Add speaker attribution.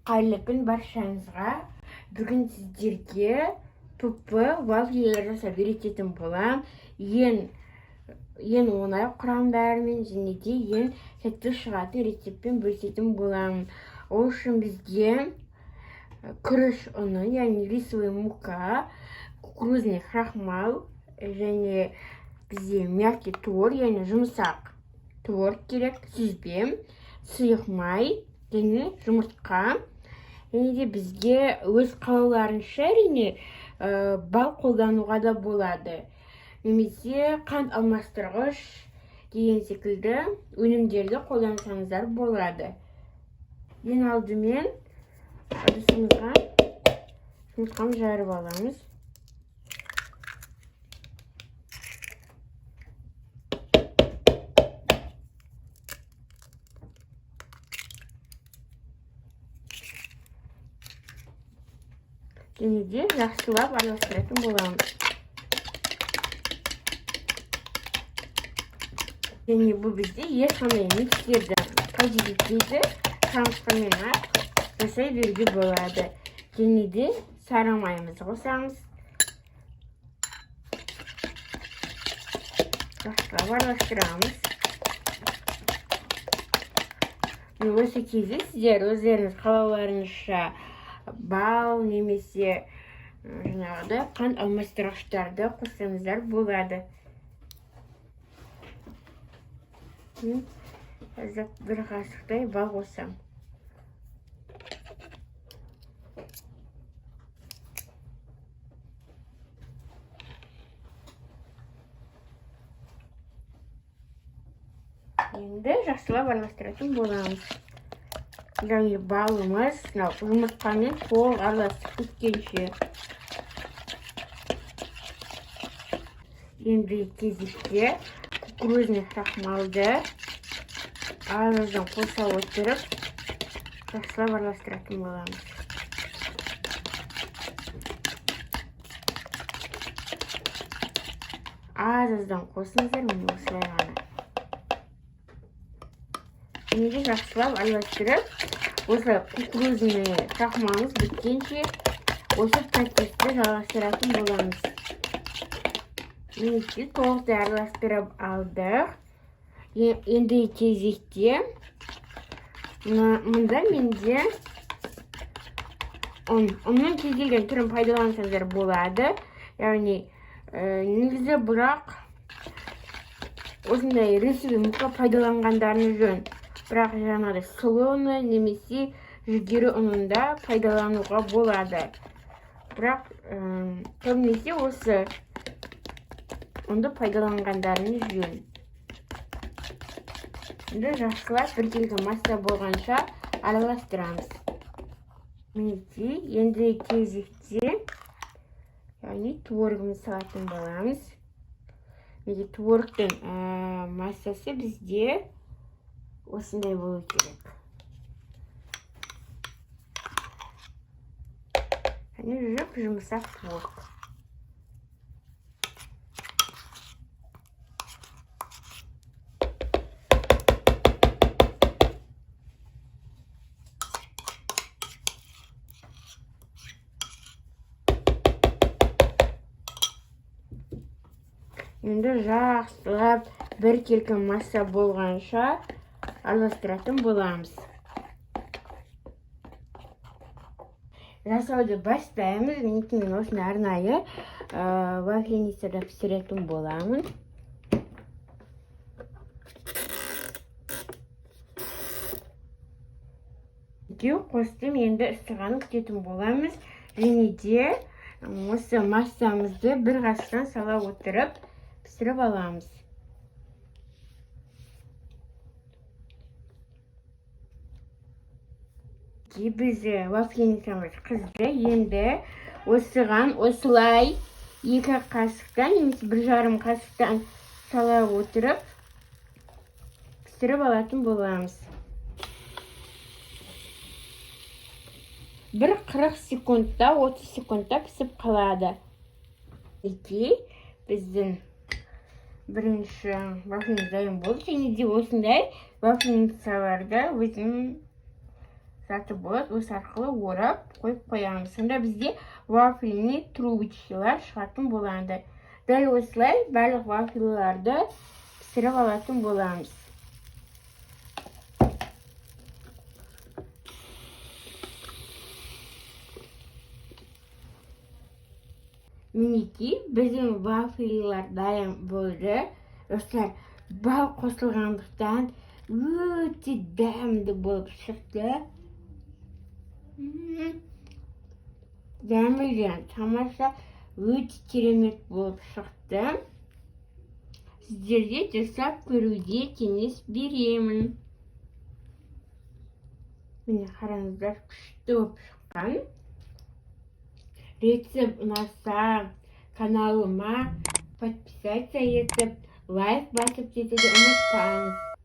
Speaker 1: Қайырлы баршаңызға. Бүгін сіздерге пупы вафлилер жасап үйрететін болам. Ең оңай құрамдармен және де ең сәтті шығатын рецептпен бөлісетін болам. Ол үшін бізге күріш ұны, яғни рисовый мука, кукурузный крахмал және бізге мягкий творог, яғни жұмсақ творог керек, сүзбе, сұйық май және жұмыртқа. Және де бізге өз қалауларынша әрине бал қолдануға да болады. Немесе қант алмастырғыш деген секілді өнімдерді қолдансаңыздар болады. Ең алдымен ыдысымызға жұмыртқаны жарып аламыз. Және де жақсылап араластыратын боламыз. Және бұл бізде ешқандай миксерді қажет етпейді, шамшымен жасай беруге болады. Және де сары майымызды қосамыз. Жақсылап араластырамыз. Осы кезде сіздер өздеріңіз қалауларыңызша бал немесе жаңағыдай қант алмастырғыштарды қоссаңыздар болады. Бір қасықтай бал қоссам. Енді жақсылап араластыратын боламыз. Яғни балымыз жұмыртқамен толық араласып кеткенше. Енді кезекте кукурузный крахмалды аздан қоса отырып жақсылап араластыратын боламыз. Аздан қосыңыздар, міне осылай ғана. Енді жақсылап араластырып, осылай кукурузный крахмалымыз біткенше осы процесті жалғастыратын боламыз. Енді толықтай араластырып алдық. Енді кезекте мұнда менде ұнның кез келген түрін пайдалансаңыздар болады. Яғни негізі бірақ осындай рисовый мука пайдаланғандарыңыз жөн. Бірақ жаңағыдай сұлы ұны немесе жүгері ұнында пайдалануға болады. Бірақ көбінесе осы ұнды пайдаланғандарыңыз жөн. Енді жақсылап біркелкі масса болғанша араластырамыз. Енді кезекте яғни творогымызды салатын боламыз. Творогтың массасы бізде осындай болу керек. Жұмсақ творог. Енді жақсылап біркелкі масса болғанша араластыратын боламыз. Жасауды бастаймыз. Мен осыны арнайы вафельницада пісіретін боламын. Қостым, енді ыстығанын күтетін боламыз. Және де осы массамызды бір қасықтан сала отырып пісіріп аламыз. Біз вафельницамыз қызды. Енді осыған осылай 2 қасықтан немесе 1,5 қасықтан сала отырып пісіріп алатын боламыз. Бір 40 секундта, 30 секундта пісіп қалады. Біздің бірінші вафельница дайын болды. Және де осындай вафельницаларда өзім заты болады. Осы арқылы орап қойып қоямыз. Сонда бізде вафельный трубочкалар шығатын болады. Дәл осылай барлық вафельларды пісіріп алатын боламыз. Мінекей, біздің вафельлар дайын болды. Достар, бал қосылғандықтан өте дәмді болып шықты. Дәмі тамаша, өте керемет болып шықты. Сіздерге жасап көруге кеңес беремін. Міне қараңыздар, күшті болып шыққан. Рецепт ұнаса, каналыма подписаться етіп, лайк басып кетуді ұмытпаңыз.